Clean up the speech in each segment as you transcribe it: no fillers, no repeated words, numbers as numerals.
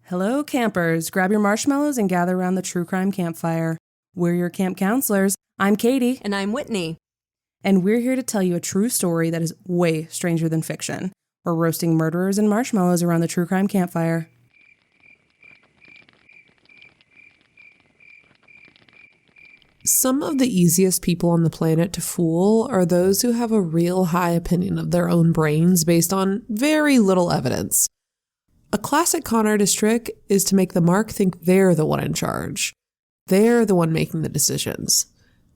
Hello, campers. Grab your marshmallows and gather around the true crime campfire. We're your camp counselors. I'm Katie. And I'm Whitney. And we're here to tell you a true story that is way stranger than fiction. We're roasting murderers and marshmallows around the true crime campfire. Some of the easiest people on the planet to fool are those who have a real high opinion of their own brains based on very little evidence. A classic con artist trick is to make the mark think they're the one in charge. They're the one making the decisions.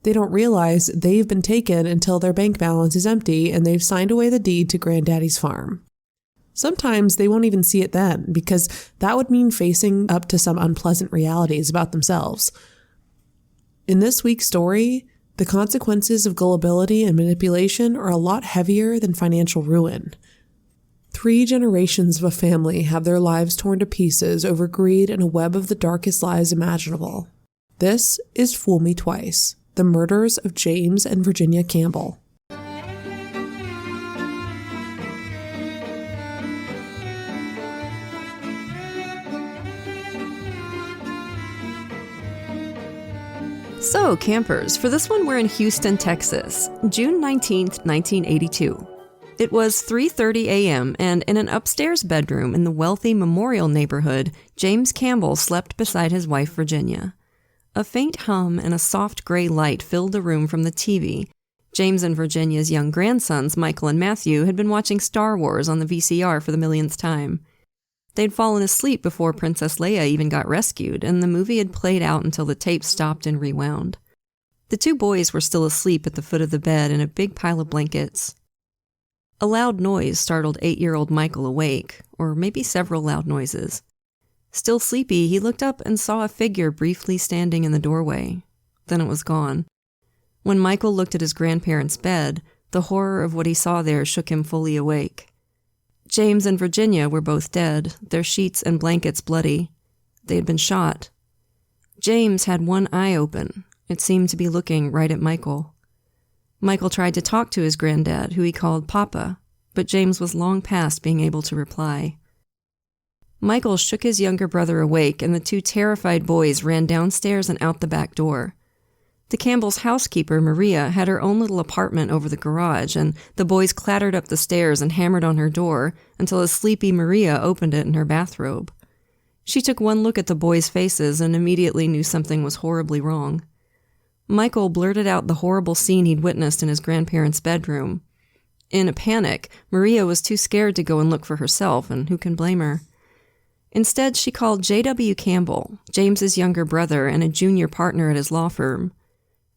They don't realize they've been taken until their bank balance is empty and they've signed away the deed to granddaddy's farm. Sometimes they won't even see it then, because that would mean facing up to some unpleasant realities about themselves. In this week's story, the consequences of gullibility and manipulation are a lot heavier than financial ruin. 3 generations of a family have their lives torn to pieces over greed and a web of the darkest lies imaginable. This is Fool Me Twice, the murders of James and Virginia Campbell. So, campers, for this one we're in Houston, Texas, June 19th, 1982. It was 3:30 a.m., and in an upstairs bedroom in the wealthy Memorial neighborhood, James Campbell slept beside his wife, Virginia. A faint hum and a soft gray light filled the room from the TV. James and Virginia's young grandsons, Michael and Matthew, had been watching Star Wars on the VCR for the millionth time. They'd fallen asleep before Princess Leia even got rescued, and the movie had played out until the tape stopped and rewound. The 2 boys were still asleep at the foot of the bed in a big pile of blankets. A loud noise startled 8-year-old Michael awake, or maybe several loud noises. Still sleepy, he looked up and saw a figure briefly standing in the doorway. Then it was gone. When Michael looked at his grandparents' bed, the horror of what he saw there shook him fully awake. James and Virginia were both dead, their sheets and blankets bloody. They had been shot. James had one eye open. It seemed to be looking right at Michael. Michael tried to talk to his granddad, who he called Papa, but James was long past being able to reply. Michael shook his younger brother awake, and the 2 terrified boys ran downstairs and out the back door. The Campbells' housekeeper, Maria, had her own little apartment over the garage, and the boys clattered up the stairs and hammered on her door until a sleepy Maria opened it in her bathrobe. She took one look at the boys' faces and immediately knew something was horribly wrong. Michael blurted out the horrible scene he'd witnessed in his grandparents' bedroom. In a panic, Maria was too scared to go and look for herself, and who can blame her? Instead, she called J.W. Campbell, James's younger brother and a junior partner at his law firm.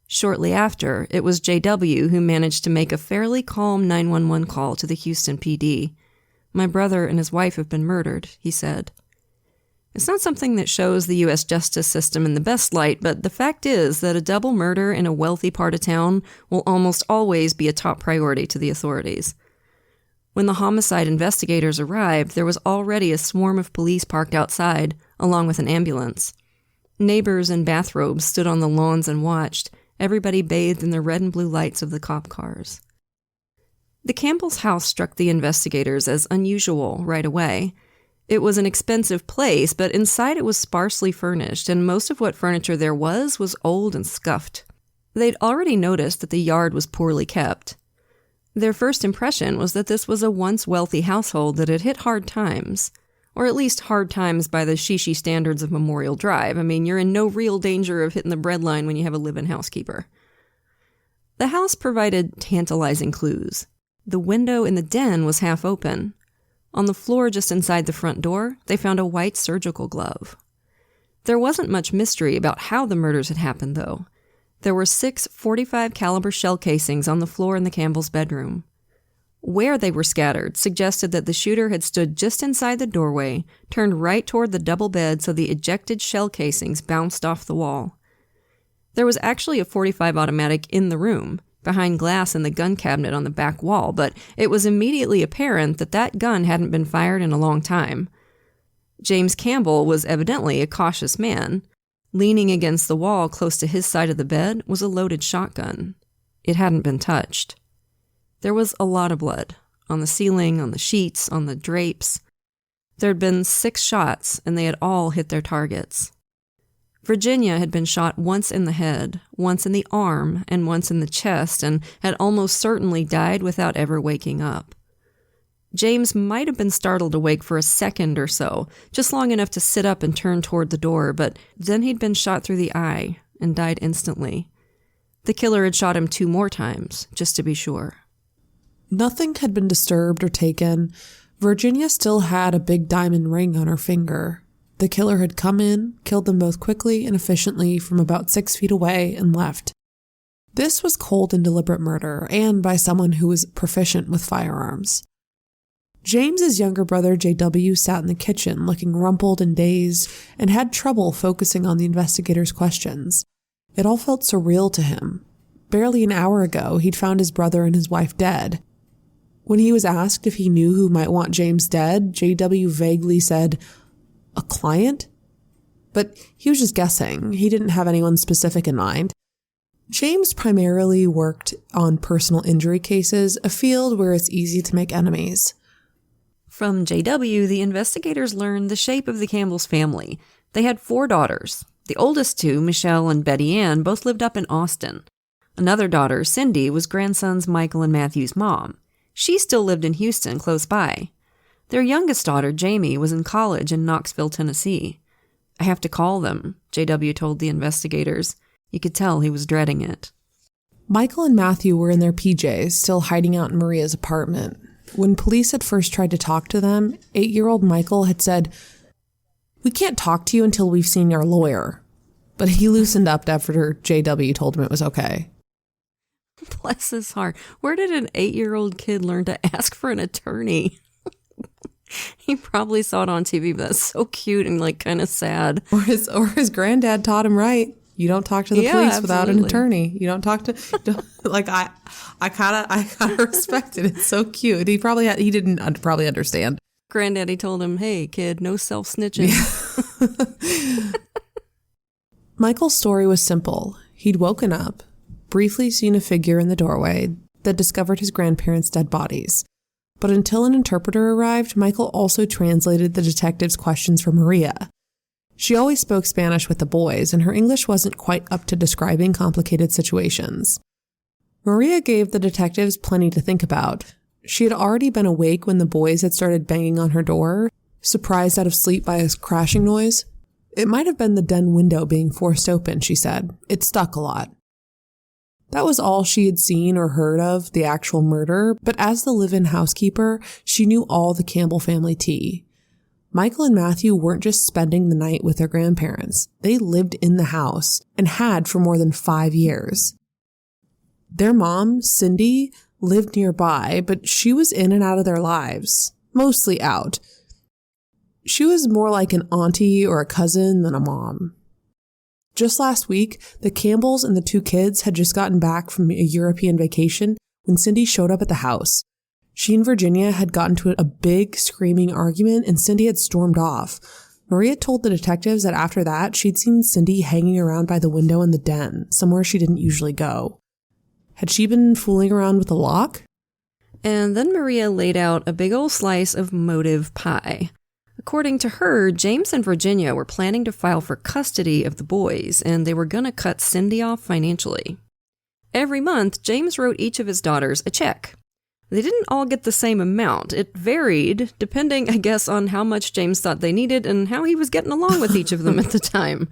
Shortly after, it was J.W. who managed to make a fairly calm 911 call to the Houston PD. "My brother and his wife have been murdered," he said. It's not something that shows the U.S. justice system in the best light, but the fact is that a double murder in a wealthy part of town will almost always be a top priority to the authorities. When the homicide investigators arrived, there was already a swarm of police parked outside, along with an ambulance. Neighbors in bathrobes stood on the lawns and watched, everybody bathed in the red and blue lights of the cop cars. The Campbells' house struck the investigators as unusual right away. It was an expensive place, but inside it was sparsely furnished, and most of what furniture there was old and scuffed. They'd already noticed that the yard was poorly kept. Their first impression was that this was a once wealthy household that had hit hard times. Or at least hard times by the shishi standards of Memorial Drive. I mean, you're in no real danger of hitting the breadline when you have a live-in housekeeper. The house provided tantalizing clues. The window in the den was half open. On the floor just inside the front door, they found a white surgical glove. There wasn't much mystery about how the murders had happened, though. There were 6 .45 caliber shell casings on the floor in the Campbells' bedroom. Where they were scattered suggested that the shooter had stood just inside the doorway, turned right toward the double bed so the ejected shell casings bounced off the wall. There was actually a .45 automatic in the room, behind glass in the gun cabinet on the back wall, but it was immediately apparent that that gun hadn't been fired in a long time. James Campbell was evidently a cautious man. Leaning against the wall close to his side of the bed was a loaded shotgun. It hadn't been touched. There was a lot of blood, on the ceiling, on the sheets, on the drapes. There had been 6 shots, and they had all hit their targets. Virginia had been shot once in the head, once in the arm, and once in the chest, and had almost certainly died without ever waking up. James might have been startled awake for a second or so, just long enough to sit up and turn toward the door, but then he'd been shot through the eye and died instantly. The killer had shot him 2 more times, just to be sure. Nothing had been disturbed or taken. Virginia still had a big diamond ring on her finger. The killer had come in, killed them both quickly and efficiently from about 6 feet away, and left. This was cold and deliberate murder, and by someone who was proficient with firearms. James's younger brother, J.W., sat in the kitchen, looking rumpled and dazed, and had trouble focusing on the investigators' questions. It all felt surreal to him. Barely an hour ago, he'd found his brother and his wife dead. When he was asked if he knew who might want James dead, J.W. vaguely said, "A client?" But he was just guessing. He didn't have anyone specific in mind. James primarily worked on personal injury cases, a field where it's easy to make enemies. From J.W., the investigators learned the shape of the Campbell's family. They had 4 daughters. The oldest 2, Michelle and Betty Ann, both lived up in Austin. Another daughter, Cindy, was grandsons Michael and Matthew's mom. She still lived in Houston, close by. Their youngest daughter, Jamie, was in college in Knoxville, Tennessee. "I have to call them," J.W. told the investigators. You could tell he was dreading it. Michael and Matthew were in their PJs, still hiding out in Maria's apartment. When police had first tried to talk to them, 8-year-old Michael had said, "We can't talk to you until we've seen your lawyer." But he loosened up after J.W. told him it was okay. Bless his heart. Where did an 8-year-old kid learn to ask for an attorney? He probably saw it on TV, but that's so cute and kind of sad. Or his granddad taught him right. You don't talk to the police without an attorney. You don't talk to I kind of respect it. It's so cute. He didn't probably understand. Granddaddy told him, "Hey kid, no self-snitching." Yeah. Michael's story was simple. He'd woken up, briefly seen a figure in the doorway that discovered his grandparents' dead bodies. But until an interpreter arrived, Michael also translated the detective's questions for Maria. She always spoke Spanish with the boys, and her English wasn't quite up to describing complicated situations. Maria gave the detectives plenty to think about. She had already been awake when the boys had started banging on her door, surprised out of sleep by a crashing noise. It might have been the den window being forced open, she said. It stuck a lot. That was all she had seen or heard of the actual murder, but as the live-in housekeeper, she knew all the Campbell family tea. Michael and Matthew weren't just spending the night with their grandparents. They lived in the house and had for more than 5 years. Their mom, Cindy, lived nearby, but she was in and out of their lives, mostly out. She was more like an auntie or a cousin than a mom. Just last week, the Campbells and the 2 kids had just gotten back from a European vacation when Cindy showed up at the house. She and Virginia had gotten to a big screaming argument, and Cindy had stormed off. Maria told the detectives that after that, she'd seen Cindy hanging around by the window in the den, somewhere she didn't usually go. Had she been fooling around with the lock? And then Maria laid out a big old slice of motive pie. According to her, James and Virginia were planning to file for custody of the boys, and they were going to cut Cindy off financially. Every month, James wrote each of his daughters a check. They didn't all get the same amount. It varied, depending, I guess, on how much James thought they needed and how he was getting along with each of them at the time.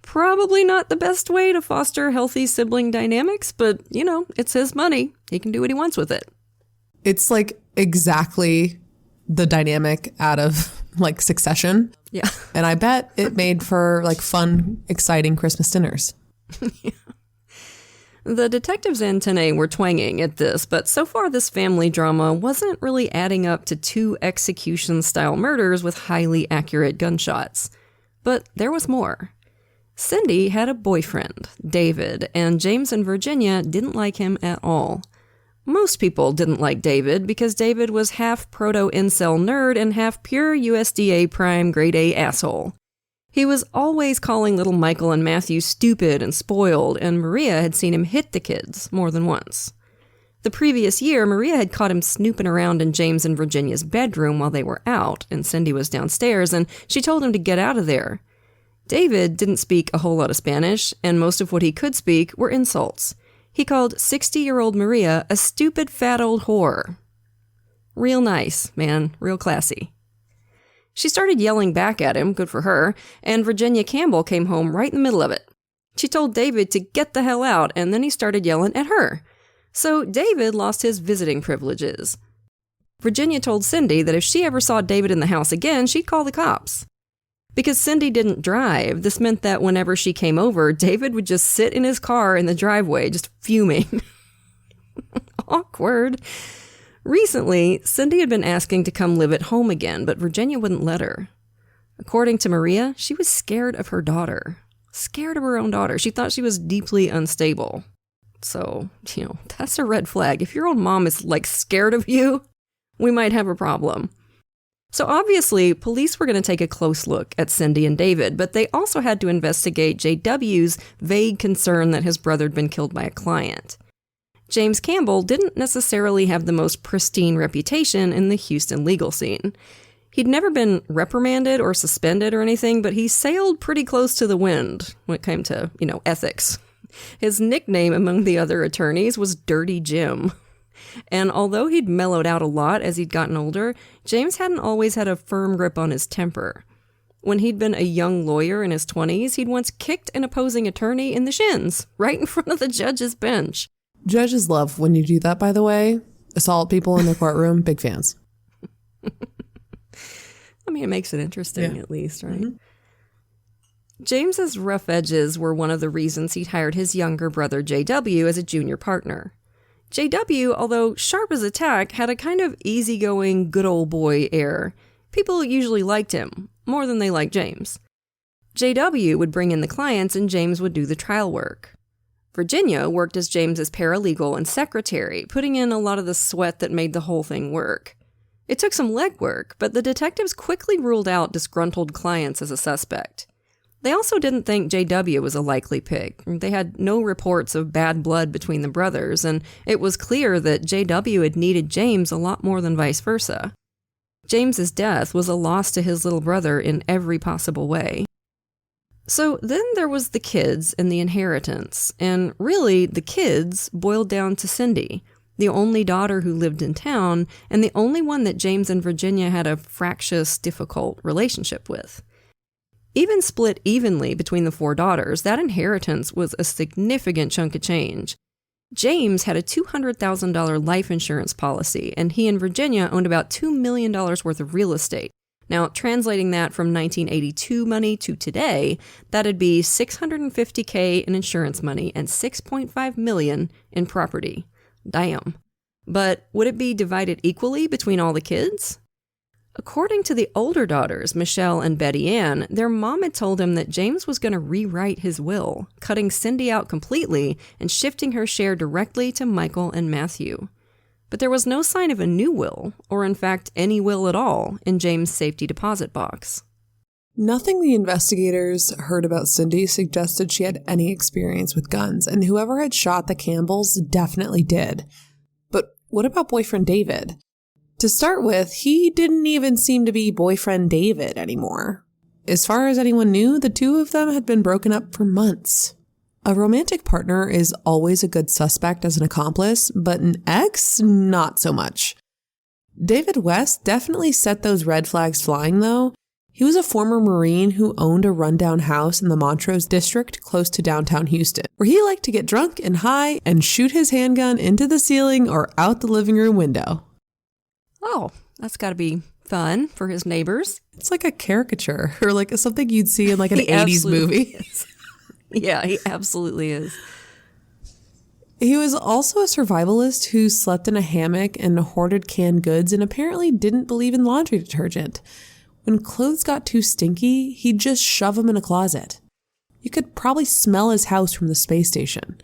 Probably not the best way to foster healthy sibling dynamics, but, it's his money. He can do what he wants with it. It's exactly the dynamic out of Succession. Yeah. And I bet it made for fun, exciting Christmas dinners. Yeah. The detectives' antennae were twanging at this, but so far this family drama wasn't really adding up to 2 execution-style murders with highly accurate gunshots. But there was more. Cindy had a boyfriend, David, and James and Virginia didn't like him at all. Most people didn't like David because David was half proto-incel nerd and half pure USDA prime grade A asshole. He was always calling little Michael and Matthew stupid and spoiled, and Maria had seen him hit the kids more than once. The previous year, Maria had caught him snooping around in James and Virginia's bedroom while they were out, and Cindy was downstairs, and she told him to get out of there. David didn't speak a whole lot of Spanish, and most of what he could speak were insults. He called 60-year-old Maria a stupid fat old whore. Real nice, man. Real classy. She started yelling back at him, good for her, and Virginia Campbell came home right in the middle of it. She told David to get the hell out, and then he started yelling at her. So David lost his visiting privileges. Virginia told Cindy that if she ever saw David in the house again, she'd call the cops. Because Cindy didn't drive, this meant that whenever she came over, David would just sit in his car in the driveway, just fuming. Awkward. Recently, Cindy had been asking to come live at home again, but Virginia wouldn't let her. According to Maria, she was scared of her daughter. Scared of her own daughter. She thought she was deeply unstable. So, that's a red flag. If your own mom is, scared of you, we might have a problem. So obviously, police were going to take a close look at Cindy and David, but they also had to investigate J.W.'s vague concern that his brother had been killed by a client. James Campbell didn't necessarily have the most pristine reputation in the Houston legal scene. He'd never been reprimanded or suspended or anything, but he sailed pretty close to the wind when it came to, ethics. His nickname among the other attorneys was Dirty Jim. And although he'd mellowed out a lot as he'd gotten older, James hadn't always had a firm grip on his temper. When he'd been a young lawyer in his 20s, he'd once kicked an opposing attorney in the shins, right in front of the judge's bench. Judges love when you do that, by the way. Assault people in the courtroom, big fans. I mean, it makes it interesting at least, right? Mm-hmm. James's rough edges were one of the reasons he'd hired his younger brother J.W. as a junior partner. J.W., although sharp as a tack, had a kind of easygoing, good old boy air. People usually liked him, more than they liked James. J.W. would bring in the clients and James would do the trial work. Virginia worked as James's paralegal and secretary, putting in a lot of the sweat that made the whole thing work. It took some legwork, but the detectives quickly ruled out disgruntled clients as a suspect. They also didn't think J.W. was a likely pick. They had no reports of bad blood between the brothers, and it was clear that J.W. had needed James a lot more than vice versa. James's death was a loss to his little brother in every possible way. So then there was the kids and the inheritance, and really the kids boiled down to Cindy, the only daughter who lived in town, and the only one that James and Virginia had a fractious, difficult relationship with. Even split evenly between the four daughters, that inheritance was a significant chunk of change. James had a $200,000 life insurance policy, and he and Virginia owned about $2 million worth of real estate. Now, translating that from 1982 money to today, that'd be $650K in insurance money and $6.5 million in property. Damn. But would it be divided equally between all the kids? According to the older daughters, Michelle and Betty Ann, their mom had told him that James was going to rewrite his will, cutting Cindy out completely and shifting her share directly to Michael and Matthew. But there was no sign of a new will, or in fact any will at all, in James' safety deposit box. Nothing the investigators heard about Cindy suggested she had any experience with guns, and whoever had shot the Campbells definitely did. But what about boyfriend David? To start with, he didn't even seem to be boyfriend David anymore. As far as anyone knew, the two of them had been broken up for months. A romantic partner is always a good suspect as an accomplice, but an ex, not so much. David West definitely set those red flags flying, though. He was a former Marine who owned a rundown house in the Montrose district close to downtown Houston, where he liked to get drunk and high and shoot his handgun into the ceiling or out the living room window. Oh, that's got to be fun for his neighbors. It's like a caricature or like something you'd see in like an 80s movie. Yeah, he absolutely is. He was also a survivalist who slept in a hammock and hoarded canned goods and apparently didn't believe in laundry detergent. When clothes got too stinky, he'd just shove them in a closet. You could probably smell his house from the space station.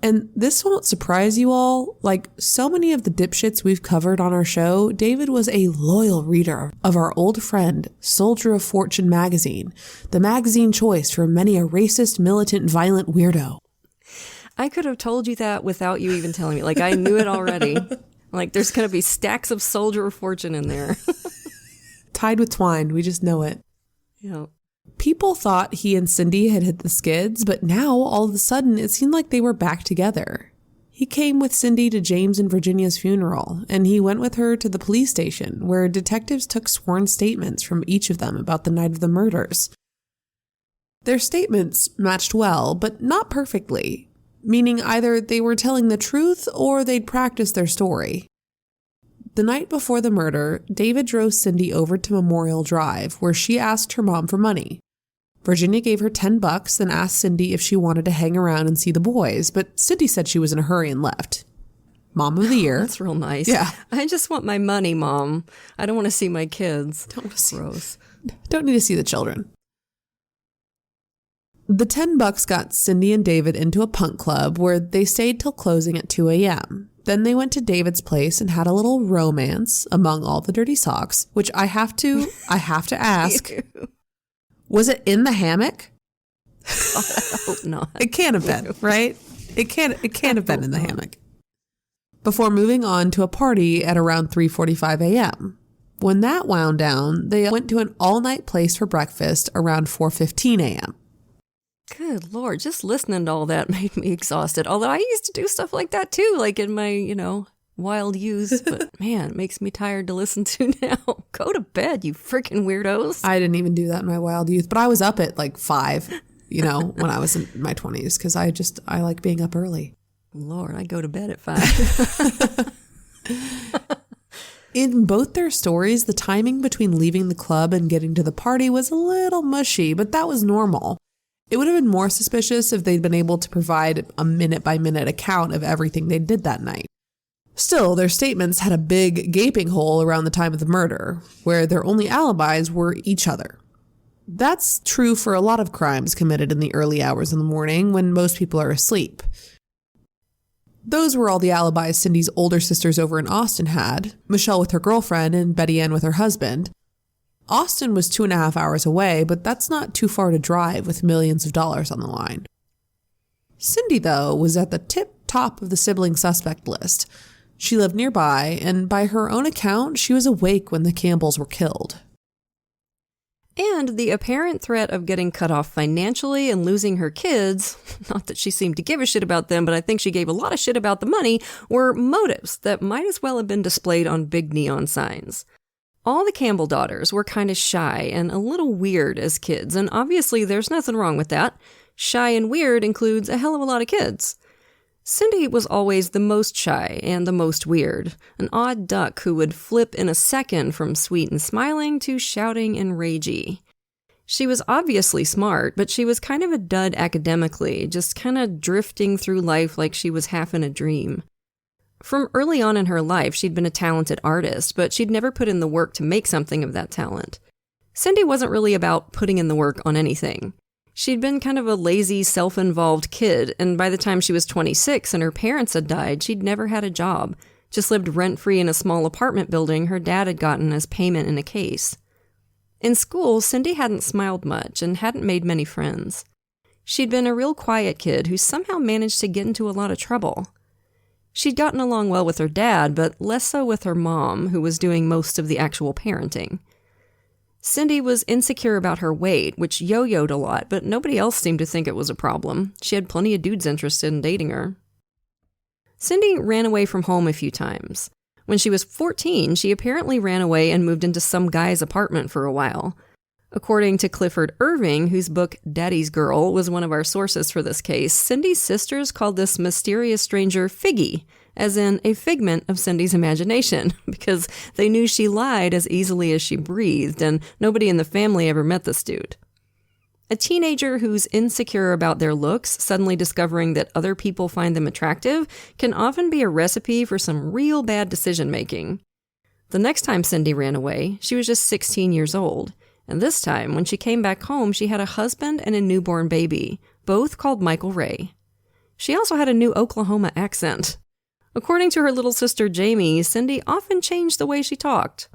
And this won't surprise you all. Like so many of the dipshits we've covered on our show, David was a loyal reader of our old friend, Soldier of Fortune magazine, the magazine choice for many a racist, militant, violent weirdo. I could have told you that without you even telling me. Like, I knew it already. Like, there's going to be stacks of Soldier of Fortune in there. Tied with twine. We just know it. Yeah. People thought he and Cindy had hit the skids, but now, all of a sudden, it seemed like they were back together. He came with Cindy to James and Virginia's funeral, and he went with her to the police station, where detectives took sworn statements from each of them about the night of the murders. Their statements matched well, but not perfectly, meaning either they were telling the truth or they'd practiced their story. The night before the murder, David drove Cindy over to Memorial Drive, where she asked her mom for money. Virginia gave her $10 and asked Cindy if she wanted to hang around and see the boys, but Cindy said she was in a hurry and left. Mom of the year. That's real nice. Yeah. I just want my money, Mom. I don't want to see my kids. Gross. Don't need to see the children. The $10 got Cindy and David into a punk club where they stayed till closing at 2 a.m. Then they went to David's place and had a little romance among all the dirty socks, which I have to ask. Was it in the hammock? God, I hope not. It can't have been, right? It can't have been in the hammock. Before moving on to a party at around 3:45 a.m. When that wound down, they went to an all-night place for breakfast around 4:15 a.m. Good Lord, just listening to all that made me exhausted. Although I used to do stuff like that too, like in my, wild youth. But man, it makes me tired to listen to now. Go to bed, you freaking weirdos. I didn't even do that in my wild youth, but I was up at like 5, when I was in my 20s, because I like being up early. Lord, I go to bed at 5. In both their stories, the timing between leaving the club and getting to the party was a little mushy, but that was normal. It would have been more suspicious if they'd been able to provide a minute-by-minute account of everything they did that night. Still, their statements had a big gaping hole around the time of the murder, where their only alibis were each other. That's true for a lot of crimes committed in the early hours in the morning when most people are asleep. Those were all the alibis Cindy's older sisters over in Austin had, Michelle with her girlfriend and Betty Ann with her husband. Austin was 2.5 hours away, but that's not too far to drive with millions of dollars on the line. Cindy, though, was at the tip-top of the sibling suspect list. She lived nearby, and by her own account, she was awake when the Campbells were killed. And the apparent threat of getting cut off financially and losing her kids, not that she seemed to give a shit about them, but I think she gave a lot of shit about the money, were motives that might as well have been displayed on big neon signs. All the Campbell daughters were kind of shy and a little weird as kids, and obviously there's nothing wrong with that. Shy and weird includes a hell of a lot of kids. Cindy was always the most shy and the most weird, an odd duck who would flip in a second from sweet and smiling to shouting and ragey. She was obviously smart, but she was kind of a dud academically, just kind of drifting through life like she was half in a dream. From early on in her life, she'd been a talented artist, but she'd never put in the work to make something of that talent. Cindy wasn't really about putting in the work on anything. She'd been kind of a lazy, self-involved kid, and by the time she was 26 and her parents had died, she'd never had a job, just lived rent-free in a small apartment building her dad had gotten as payment in a case. In school, Cindy hadn't smiled much and hadn't made many friends. She'd been a real quiet kid who somehow managed to get into a lot of trouble. She'd gotten along well with her dad, but less so with her mom, who was doing most of the actual parenting. Cindy was insecure about her weight, which yo-yoed a lot, but nobody else seemed to think it was a problem. She had plenty of dudes interested in dating her. Cindy ran away from home a few times. When she was 14, she apparently ran away and moved into some guy's apartment for a while. According to Clifford Irving, whose book Daddy's Girl was one of our sources for this case, Cindy's sisters called this mysterious stranger Figgy, as in a figment of Cindy's imagination, because they knew she lied as easily as she breathed, and nobody in the family ever met this dude. A teenager who's insecure about their looks, suddenly discovering that other people find them attractive, can often be a recipe for some real bad decision-making. The next time Cindy ran away, she was just 16 years old, and this time, when she came back home, she had a husband and a newborn baby, both called Michael Ray. She also had a new Oklahoma accent. According to her little sister Jamie, Cindy often changed the way she talked.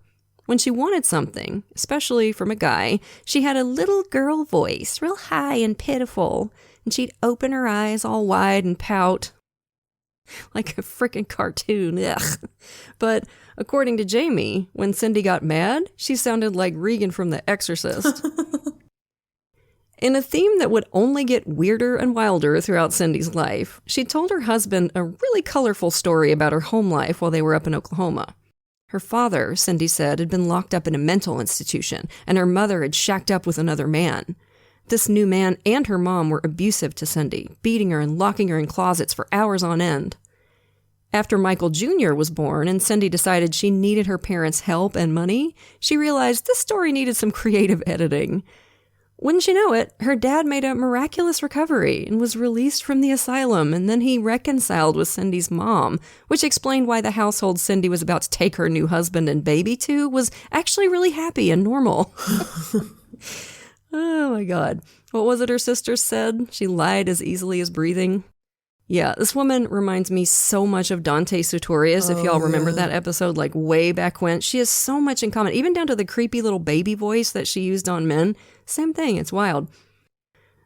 When she wanted something, especially from a guy, she had a little girl voice, real high and pitiful, and she'd open her eyes all wide and pout. Like a freaking cartoon, ugh. But according to Jamie, when Cindy got mad, she sounded like Regan from The Exorcist. In a theme that would only get weirder and wilder throughout Cindy's life, she told her husband a really colorful story about her home life while they were up in Oklahoma. Her father, Cindy said, had been locked up in a mental institution, and her mother had shacked up with another man. This new man and her mom were abusive to Cindy, beating her and locking her in closets for hours on end. After Michael Jr. was born and Cindy decided she needed her parents' help and money, she realized this story needed some creative editing. Wouldn't you know it, her dad made a miraculous recovery and was released from the asylum, and then he reconciled with Cindy's mom, which explained why the household Cindy was about to take her new husband and baby to was actually really happy and normal. Oh my God. What was it her sister said? She lied as easily as breathing. Yeah, this woman reminds me so much of Dante Sutorius, if y'all remember that episode, like way back when. She has so much in common, even down to the creepy little baby voice that she used on men. Same thing, it's wild.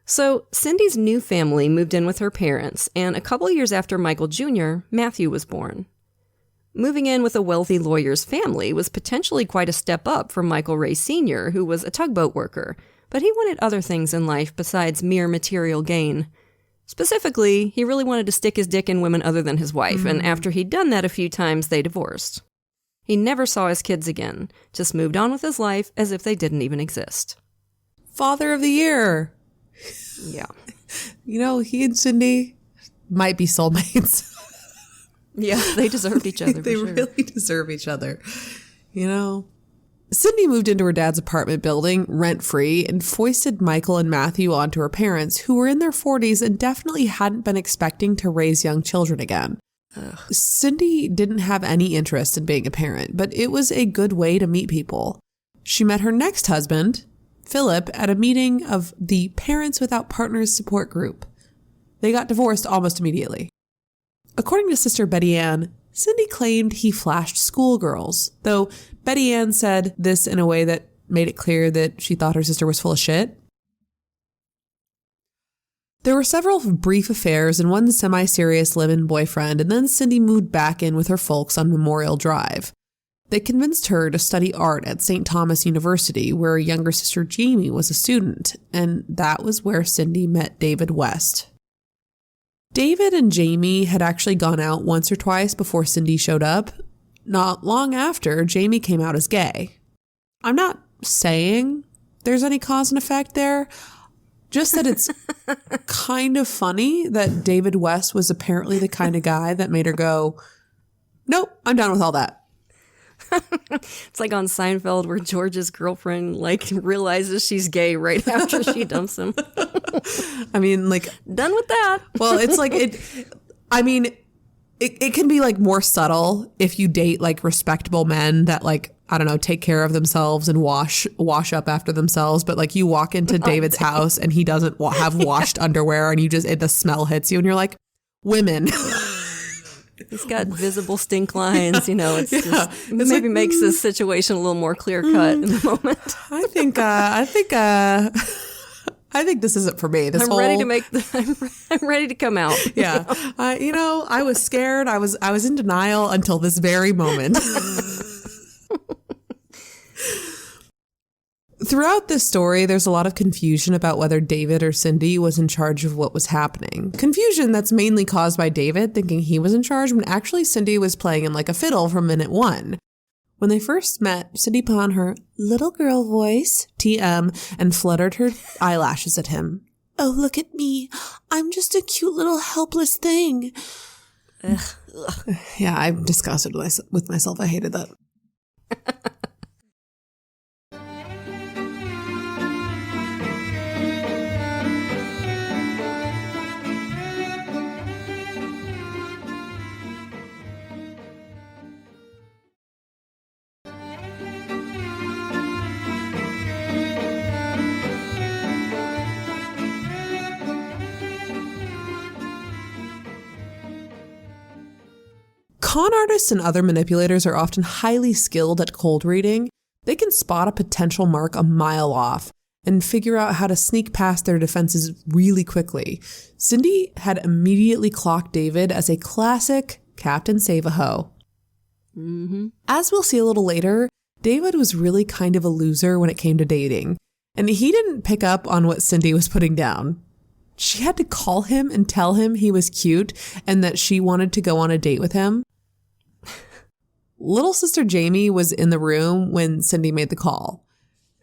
So Cindy's new family moved in with her parents, and a couple years after Michael Jr., Matthew was born. Moving in with a wealthy lawyer's family was potentially quite a step up from Michael Ray Sr., who was a tugboat worker, but he wanted other things in life besides mere material gain. Specifically, he really wanted to stick his dick in women other than his wife, and after he'd done that a few times, they divorced. He never saw his kids again, just moved on with his life as if they didn't even exist. Father of the Year. Yeah. You know, he and Cindy might be soulmates. Yeah, they deserved each other. They really deserve each other. You know? Cindy moved into her dad's apartment building, rent-free, and foisted Michael and Matthew onto her parents, who were in their 40s and definitely hadn't been expecting to raise young children again. Ugh. Cindy didn't have any interest in being a parent, but it was a good way to meet people. She met her next husband, Philip, at a meeting of the Parents Without Partners support group. They got divorced almost immediately. According to Sister Betty Ann, Cindy claimed he flashed schoolgirls, though Betty Ann said this in a way that made it clear that she thought her sister was full of shit. There were several brief affairs and one semi-serious live-in boyfriend, and then Cindy moved back in with her folks on Memorial Drive. They convinced her to study art at St. Thomas University, where her younger sister Jamie was a student, and that was where Cindy met David West. David and Jamie had actually gone out once or twice before Cindy showed up. Not long after, Jamie came out as gay. I'm not saying there's any cause and effect there, just that it's kind of funny that David West was apparently the kind of guy that made her go, nope, I'm done with all that. It's like on Seinfeld where George's girlfriend realizes she's gay right after she dumps him. I mean, done with that. Well, it's it can be more subtle if you date respectable men that I don't know, take care of themselves and wash up after themselves. But you walk into David's house and he doesn't have washed underwear, and the smell hits you and you're like, women. He's got visible stink lines, it's just maybe makes this situation a little more clear cut in the moment. I think this isn't for me. I'm ready to come out. Yeah. I was scared. I was in denial until this very moment. Throughout this story, there's a lot of confusion about whether David or Cindy was in charge of what was happening. Confusion that's mainly caused by David thinking he was in charge when actually Cindy was playing him like a fiddle from minute one. When they first met, Cindy put on her little girl voice, TM, and fluttered her eyelashes at him. Oh, look at me. I'm just a cute little helpless thing. Ugh. Yeah, I'm disgusted with myself. I hated that. Con artists and other manipulators are often highly skilled at cold reading. They can spot a potential mark a mile off, and figure out how to sneak past their defenses really quickly. Cindy had immediately clocked David as a classic Captain Save-A-Ho. Mm-hmm. As we'll see a little later, David was really kind of a loser when it came to dating, and he didn't pick up on what Cindy was putting down. She had to call him and tell him he was cute and that she wanted to go on a date with him. Little sister Jamie was in the room when Cindy made the call.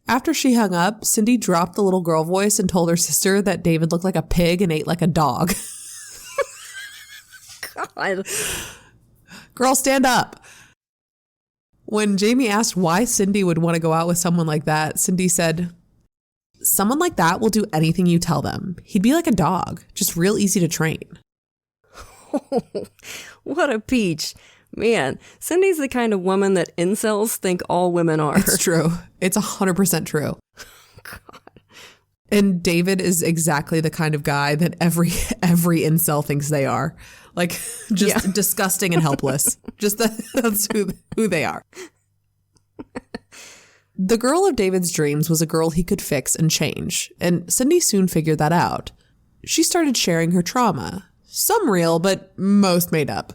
After she hung up, Cindy dropped the little girl voice and told her sister that David looked like a pig and ate like a dog. God. Girl, stand up. When Jamie asked why Cindy would want to go out with someone like that, Cindy said, "Someone like that will do anything you tell them. He'd be like a dog, just real easy to train." What a peach. Man, Cindy's the kind of woman that incels think all women are. It's true. It's 100% true. God. And David is exactly the kind of guy that every incel thinks they are. Like, just disgusting and helpless. Just that's who they are. The girl of David's dreams was a girl he could fix and change, and Cindy soon figured that out. She started sharing her trauma. Some real, but most made up.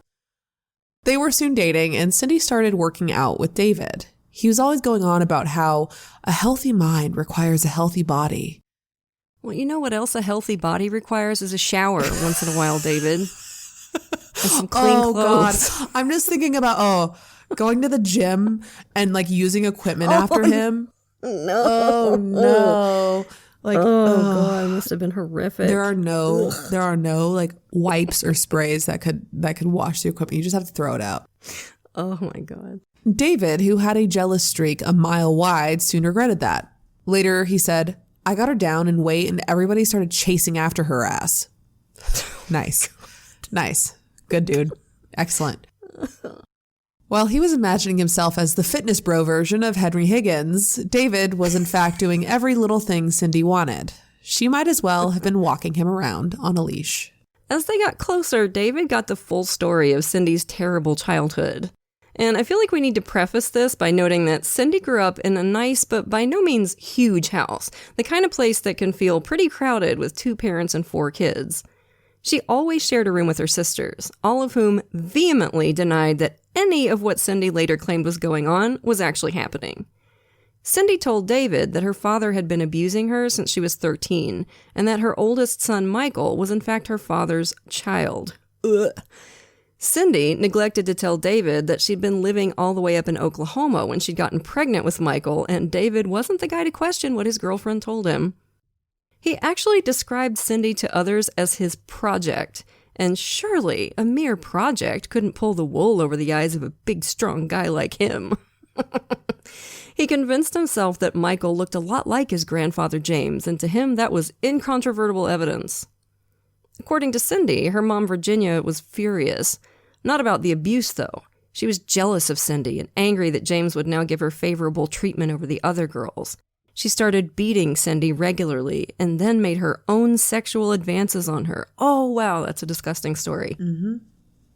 They were soon dating, and Cindy started working out with David. He was always going on about how a healthy mind requires a healthy body. Well, you know what else a healthy body requires is a shower once in a while, David. And some clean clothes. God. I'm just thinking about, going to the gym and like using equipment after him. No. Oh, no. Like, God, it must have been horrific. There are no like wipes or sprays that could wash the equipment. You just have to throw it out. Oh my God. David, who had a jealous streak a mile wide, soon regretted that. Later, he said, "I got her down in weight and everybody started chasing after her ass." Nice. Nice. Good dude. Excellent. While he was imagining himself as the fitness bro version of Henry Higgins, David was in fact doing every little thing Cindy wanted. She might as well have been walking him around on a leash. As they got closer, David got the full story of Cindy's terrible childhood. And I feel like we need to preface this by noting that Cindy grew up in a nice but by no means huge house, the kind of place that can feel pretty crowded with 2 parents and 4 kids. She always shared a room with her sisters, all of whom vehemently denied that any of what Cindy later claimed was going on was actually happening. Cindy told David that her father had been abusing her since she was 13, and that her oldest son, Michael, was in fact her father's child. Ugh. Cindy neglected to tell David that she'd been living all the way up in Oklahoma when she'd gotten pregnant with Michael, and David wasn't the guy to question what his girlfriend told him. He actually described Cindy to others as his project, and surely a mere project couldn't pull the wool over the eyes of a big, strong guy like him. He convinced himself that Michael looked a lot like his grandfather James, and to him that was incontrovertible evidence. According to Cindy, her mom Virginia was furious. Not about the abuse, though. She was jealous of Cindy and angry that James would now give her favorable treatment over the other girls. She started beating Cindy regularly and then made her own sexual advances on her. Oh, wow, that's a disgusting story. Mm-hmm.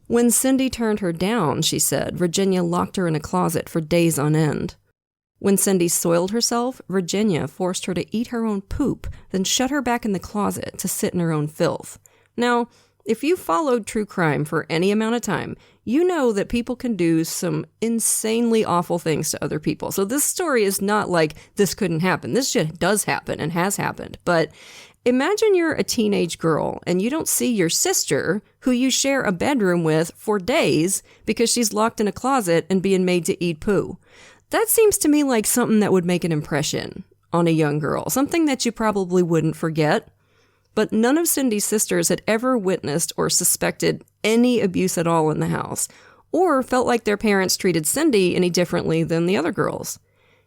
When Cindy turned her down, she said, Virginia locked her in a closet for days on end. When Cindy soiled herself, Virginia forced her to eat her own poop, then shut her back in the closet to sit in her own filth. Now, if you followed true crime for any amount of time, you know that people can do some insanely awful things to other people. So this story is not like this couldn't happen. This shit does happen and has happened. But imagine you're a teenage girl and you don't see your sister, who you share a bedroom with, for days because she's locked in a closet and being made to eat poo. That seems to me like something that would make an impression on a young girl, something that you probably wouldn't forget. But none of Cindy's sisters had ever witnessed or suspected any abuse at all in the house, or felt like their parents treated Cindy any differently than the other girls.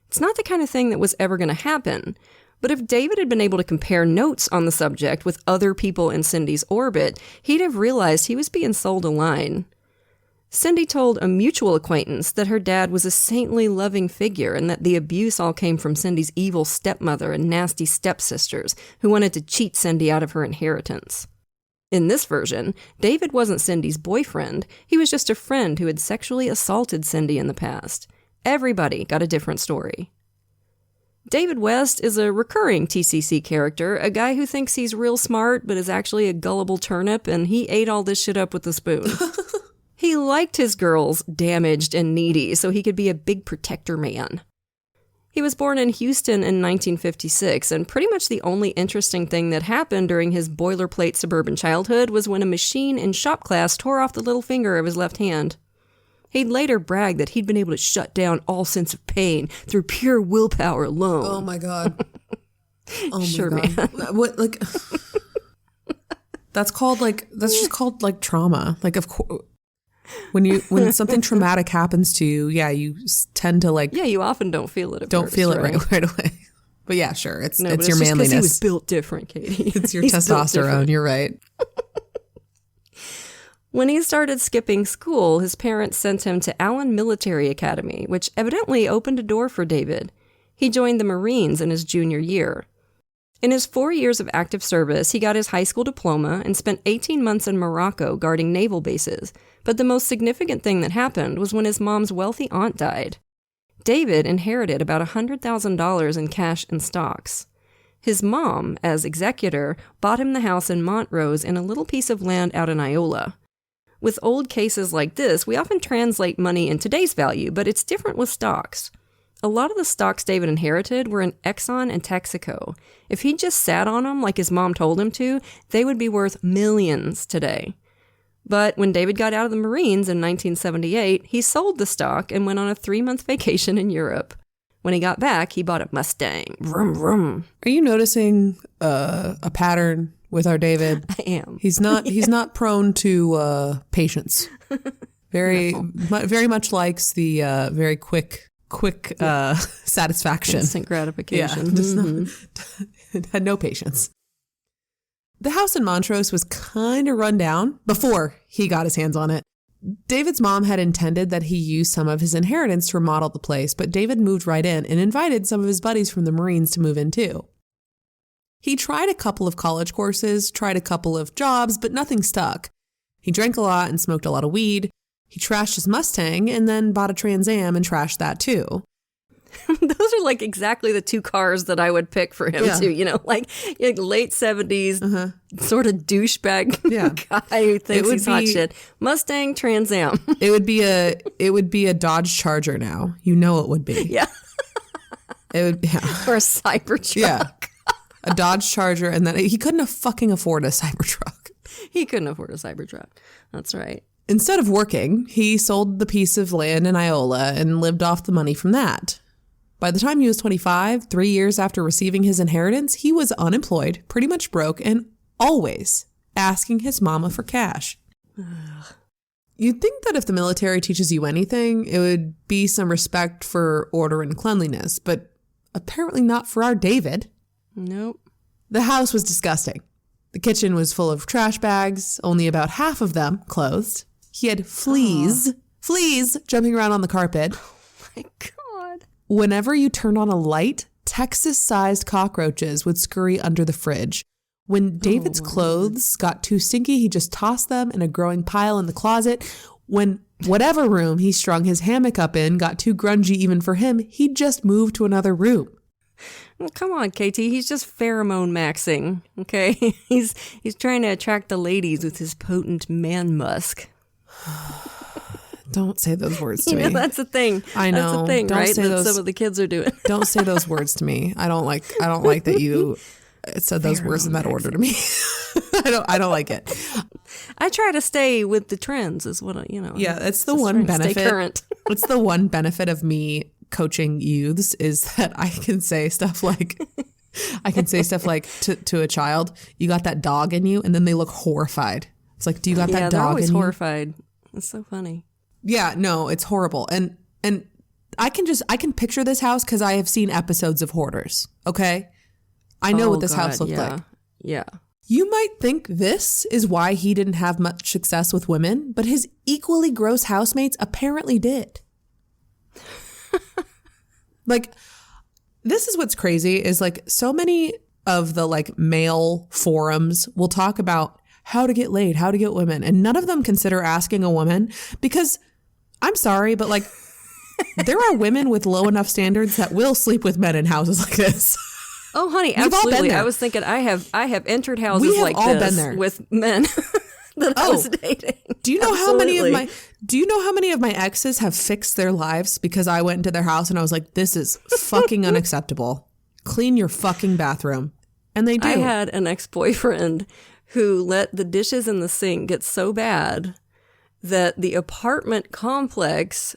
It's not the kind of thing that was ever going to happen, but if David had been able to compare notes on the subject with other people in Cindy's orbit, he'd have realized he was being sold a line. Cindy told a mutual acquaintance that her dad was a saintly, loving figure and that the abuse all came from Cindy's evil stepmother and nasty stepsisters who wanted to cheat Cindy out of her inheritance. In this version, David wasn't Cindy's boyfriend. He was just a friend who had sexually assaulted Cindy in the past. Everybody got a different story. David West is a recurring TCC character, a guy who thinks he's real smart but is actually a gullible turnip, and he ate all this shit up with a spoon. He liked his girls damaged and needy so he could be a big protector man. He was born in Houston in 1956, and pretty much the only interesting thing that happened during his boilerplate suburban childhood was when a machine in shop class tore off the little finger of his left hand. He'd later brag that he'd been able to shut down all sense of pain through pure willpower alone. Oh my God. Oh my Sure, God. man. What, like, that's just called like trauma. Like, of course, when something traumatic happens to you, yeah, you tend to like. Yeah, you often don't feel it at Don't first, feel it right away. But yeah, sure. It's No, your but it's just 'cause manliness. he was built different, Katie. It's your He's built testosterone. different. You're right. When he started skipping school, his parents sent him to Allen Military Academy, which evidently opened a door for David. He joined the Marines in his junior year. In his 4 years of active service, he got his high school diploma and spent 18 months in Morocco guarding naval bases. But the most significant thing that happened was when his mom's wealthy aunt died. David inherited about $100,000 in cash and stocks. His mom, as executor, bought him the house in Montrose and a little piece of land out in Iola. With old cases like this, we often translate money in today's value, but it's different with stocks. A lot of the stocks David inherited were in Exxon and Texaco. If he just sat on them like his mom told him to, they would be worth millions today. But when David got out of the Marines in 1978, he sold the stock and went on a 3-month vacation in Europe. When he got back, he bought a Mustang. Vroom, vroom. Are you noticing a pattern with our David? I am. He's not prone to patience. Very much likes the very quick satisfaction. Instant gratification. Yeah, just had no patience. The house in Montrose was kind of run down before he got his hands on it. David's mom had intended that he use some of his inheritance to remodel the place, but David moved right in and invited some of his buddies from the Marines to move in too. He tried a couple of college courses, tried a couple of jobs, but nothing stuck. He drank a lot and smoked a lot of weed. He trashed his Mustang and then bought a Trans Am and trashed that too. Those are like exactly the two cars that I would pick for him too. You know, like late 70s, sort of douchebag guy who thinks he's hot shit. Mustang, Trans Am. It would be a Dodge Charger now. You know it would be. Yeah. It would, yeah. Or a Cybertruck. Yeah. A Dodge Charger, and then he couldn't fucking afford a Cybertruck. He couldn't afford a Cybertruck. That's right. Instead of working, he sold the piece of land in Iola and lived off the money from that. By the time he was 25, 3 years after receiving his inheritance, he was unemployed, pretty much broke, and always asking his mama for cash. You'd think that if the military teaches you anything, it would be some respect for order and cleanliness, but apparently not for our David. Nope. The house was disgusting. The kitchen was full of trash bags, only about half of them closed. He had fleas jumping around on the carpet. Oh my God. Whenever you turned on a light, Texas-sized cockroaches would scurry under the fridge. When David's clothes got too stinky, he just tossed them in a growing pile in the closet. When whatever room he strung his hammock up in got too grungy even for him, he'd just move to another room. Well, come on, KT. He's just pheromone maxing, okay? He's trying to attract the ladies with his potent man musk. Don't say those words to You me. know, that's the thing. I know. That's the thing, Don't right? say That those- some of the kids are doing. Don't say those words to me. I don't like that you said those words in that order to me. I don't like it. I try to stay with the trends, is what you know. Yeah, it's the Just one trying to benefit. Stay current. It's the one benefit of me coaching youths is that I can say stuff like to a child, you got that dog in you, and then they look horrified. It's like, do you got that they're dog always in you? horrified. It's so funny. Yeah, no, it's horrible. And I can picture this house because I have seen episodes of Hoarders. Okay. I know what this house looked like. Yeah. You might think this is why he didn't have much success with women, but his equally gross housemates apparently did. Like, this is what's crazy is like so many of the like male forums will talk about how to get laid, how to get women, and none of them consider asking a woman because I'm sorry, but like There are women with low enough standards that will sleep with men in houses like this. Oh, honey, We've all been absolutely. there. I was thinking I have entered houses We have like all this been there. with men that I was dating. Do you know Absolutely. how many of my exes have fixed their lives because I went into their house and I was like, this is fucking unacceptable. Clean your fucking bathroom. And they do. I had an ex-boyfriend who let the dishes in the sink get so bad that the apartment complex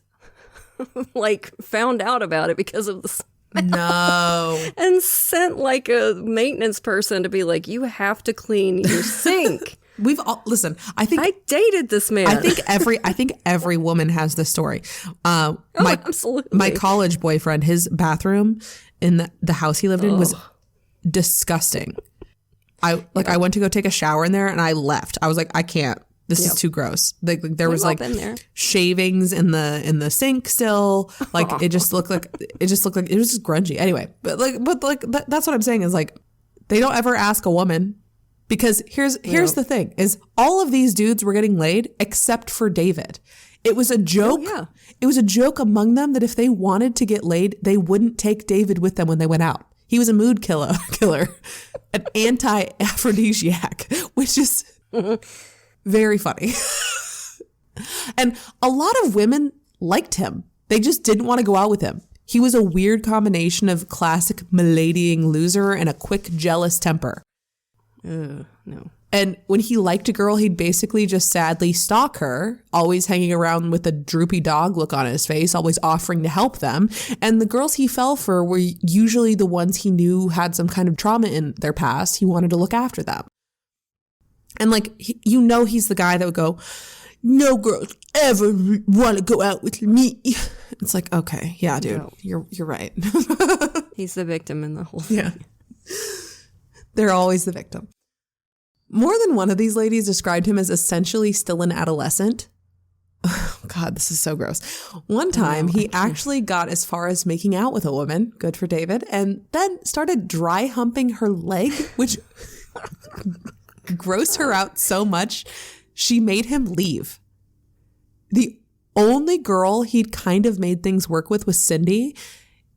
like found out about it because of the smell. No. And sent like a maintenance person to be like, you have to clean your sink. We've all listen. I dated this man. I think every woman has this story. Absolutely. My college boyfriend, his bathroom in the house he lived in was disgusting. I went to go take a shower in there and I left. I was like, I can't. This is too gross. Like there was like shavings in the sink still. Like it just looked like it was just grungy. Anyway, but that's what I'm saying is like they don't ever ask a woman because here's the thing is all of these dudes were getting laid except for David. It was a joke. Oh, yeah. It was a joke among them that if they wanted to get laid, they wouldn't take David with them when they went out. He was a mood killer, an anti-aphrodisiac, which is very funny. And a lot of women liked him. They just didn't want to go out with him. He was a weird combination of classic miladying loser and a quick, jealous temper. No. And when he liked a girl, he'd basically just sadly stalk her, always hanging around with a droopy dog look on his face, always offering to help them. And the girls he fell for were usually the ones he knew had some kind of trauma in their past. He wanted to look after them. And like, he's the guy that would go, no girls ever want to go out with me. It's like, okay, yeah, dude, no. You're right. He's the victim in the whole thing. Yeah. They're always the victim. More than one of these ladies described him as essentially still an adolescent. Oh, God, this is so gross. One time, he actually got as far as making out with a woman, good for David, and then started dry humping her leg, which grossed her out so much, she made him leave. The only girl he'd kind of made things work with was Cindy,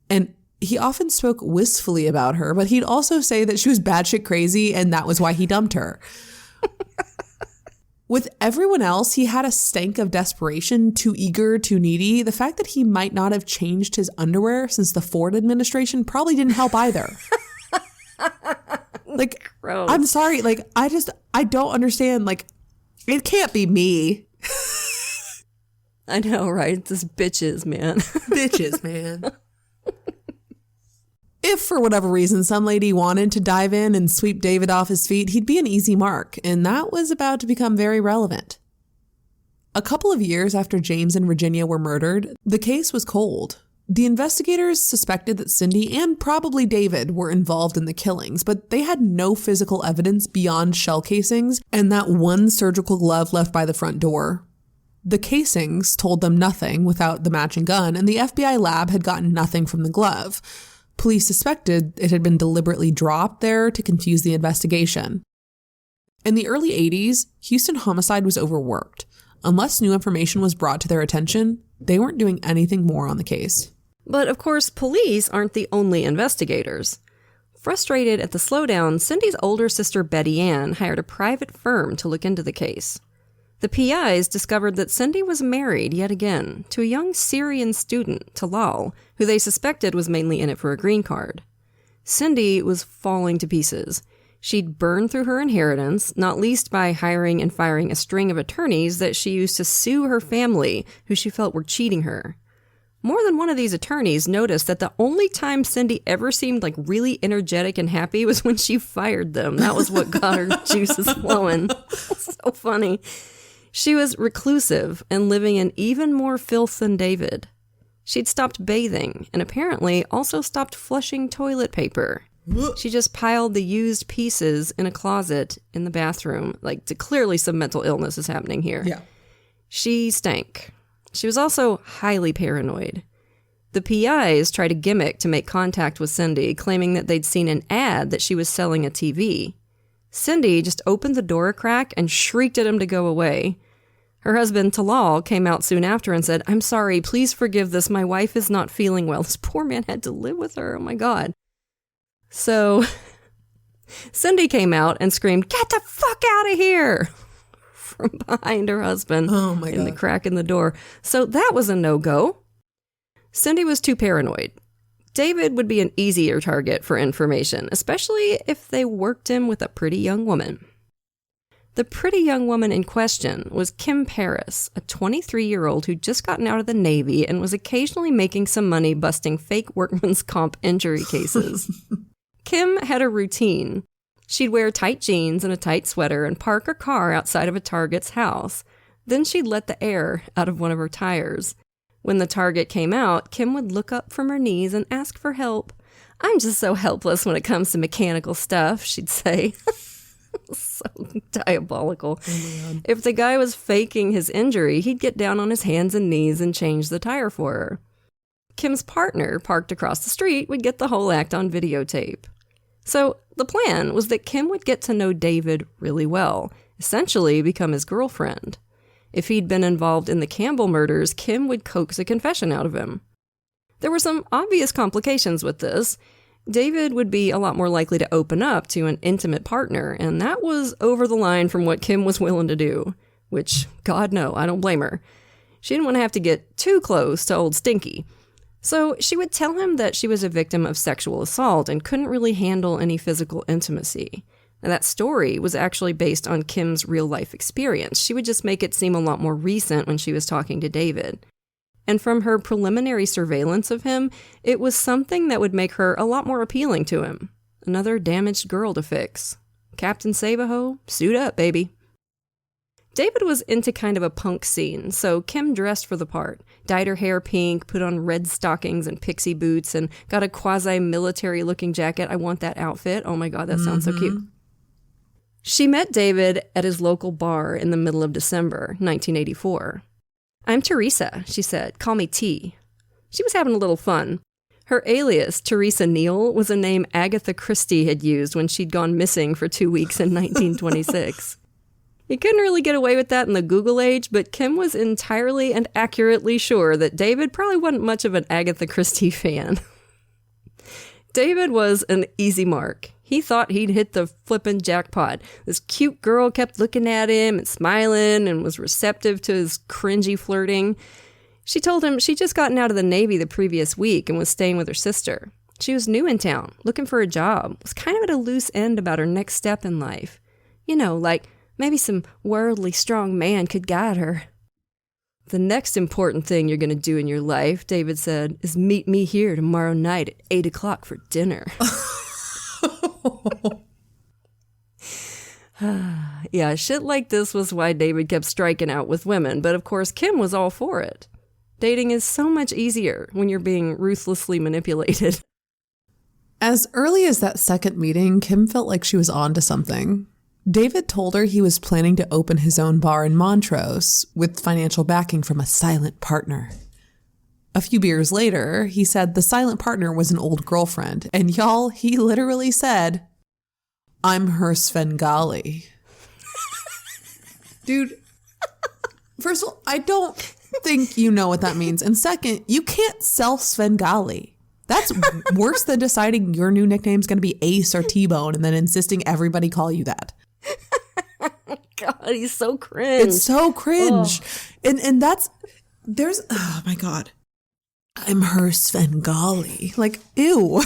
and he often spoke wistfully about her, but he'd also say that she was batshit crazy and that was why he dumped her. With everyone else, he had a stank of desperation, too eager, too needy. The fact that he might not have changed his underwear since the Ford administration probably didn't help either. Like, gross. I'm sorry. Like, I don't understand. Like, it can't be me. I know, right? This bitches, man. Bitches, man. If for whatever reason some lady wanted to dive in and sweep David off his feet, he'd be an easy mark, and that was about to become very relevant. A couple of years after James and Virginia were murdered, the case was cold. The investigators suspected that Cindy and probably David were involved in the killings, but they had no physical evidence beyond shell casings and that one surgical glove left by the front door. The casings told them nothing without the matching gun, and the FBI lab had gotten nothing from the glove. Police suspected it had been deliberately dropped there to confuse the investigation. In the early 80s, Houston homicide was overworked. Unless new information was brought to their attention, they weren't doing anything more on the case. But of course, police aren't the only investigators. Frustrated at the slowdown, Cindy's older sister Betty Ann hired a private firm to look into the case. The PIs discovered that Cindy was married yet again to a young Syrian student, Talal, who they suspected was mainly in it for a green card. Cindy was falling to pieces. She'd burned through her inheritance, not least by hiring and firing a string of attorneys that she used to sue her family, who she felt were cheating her. More than one of these attorneys noticed that the only time Cindy ever seemed like really energetic and happy was when she fired them. That was what got her juices flowing. So funny. She was reclusive and living in even more filth than David. She'd stopped bathing and apparently also stopped flushing toilet paper. She just piled the used pieces in a closet in the bathroom. Like, clearly some mental illness is happening here. Yeah. She stank. She was also highly paranoid. The PIs tried a gimmick to make contact with Cindy, claiming that they'd seen an ad that she was selling a TV. Cindy just opened the door a crack and shrieked at him to go away. Her husband, Talal, came out soon after and said, "I'm sorry, please forgive this. My wife is not feeling well." This poor man had to live with her. Oh my God. So Cindy came out and screamed, "Get the fuck out of here!" from behind her husband in the crack in the door. So that was a no-go. Cindy was too paranoid. David would be an easier target for information, especially if they worked him with a pretty young woman. The pretty young woman in question was Kim Paris, a 23-year-old who'd just gotten out of the Navy and was occasionally making some money busting fake workman's comp injury cases. Kim had a routine. She'd wear tight jeans and a tight sweater and park her car outside of a target's house. Then she'd let the air out of one of her tires. When the target came out, Kim would look up from her knees and ask for help. "I'm just so helpless when it comes to mechanical stuff," she'd say. So diabolical. Oh my God. If the guy was faking his injury, he'd get down on his hands and knees and change the tire for her. Kim's partner, parked across the street, would get the whole act on videotape. So the plan was that Kim would get to know David really well, essentially become his girlfriend. If he'd been involved in the Campbell murders, Kim would coax a confession out of him. There were some obvious complications with this. David would be a lot more likely to open up to an intimate partner, and that was over the line from what Kim was willing to do. Which, God no, I don't blame her. She didn't want to have to get too close to old Stinky. So she would tell him that she was a victim of sexual assault and couldn't really handle any physical intimacy. And that story was actually based on Kim's real-life experience. She would just make it seem a lot more recent when she was talking to David. And from her preliminary surveillance of him, it was something that would make her a lot more appealing to him. Another damaged girl to fix. Captain Save-A-Ho, suit up, baby. David was into kind of a punk scene, so Kim dressed for the part, dyed her hair pink, put on red stockings and pixie boots, and got a quasi-military-looking jacket. I want that outfit. Oh my God, that sounds so cute. She met David at his local bar in the middle of December, 1984. "I'm Teresa," she said. "Call me T." She was having a little fun. Her alias, Teresa Neal, was a name Agatha Christie had used when she'd gone missing for 2 weeks in 1926. You couldn't really get away with that in the Google age, but Kim was entirely and accurately sure that David probably wasn't much of an Agatha Christie fan. David was an easy mark. He thought he'd hit the flippin' jackpot. This cute girl kept looking at him and smiling and was receptive to his cringy flirting. She told him she'd just gotten out of the Navy the previous week and was staying with her sister. She was new in town, looking for a job, was kind of at a loose end about her next step in life. You know, like maybe some worldly strong man could guide her. "The next important thing you're going to do in your life," David said, "is meet me here tomorrow night at 8 o'clock for dinner." Yeah, shit like this was why David kept striking out with women, but of course Kim was all for it. Dating is so much easier when you're being ruthlessly manipulated. As early as that second meeting, Kim felt like she was on to something. David told her he was planning to open his own bar in Montrose with financial backing from a silent partner. A few beers later, he said the silent partner was an old girlfriend. And y'all, he literally said, "I'm her Svengali." Dude, first of all, I don't think you know what that means. And second, you can't sell Svengali. That's worse than deciding your new nickname's going to be Ace or T-Bone and then insisting everybody call you that. God, he's so cringe. It's so cringe. Oh. And oh my God. "I'm her Svengali." Like, ew.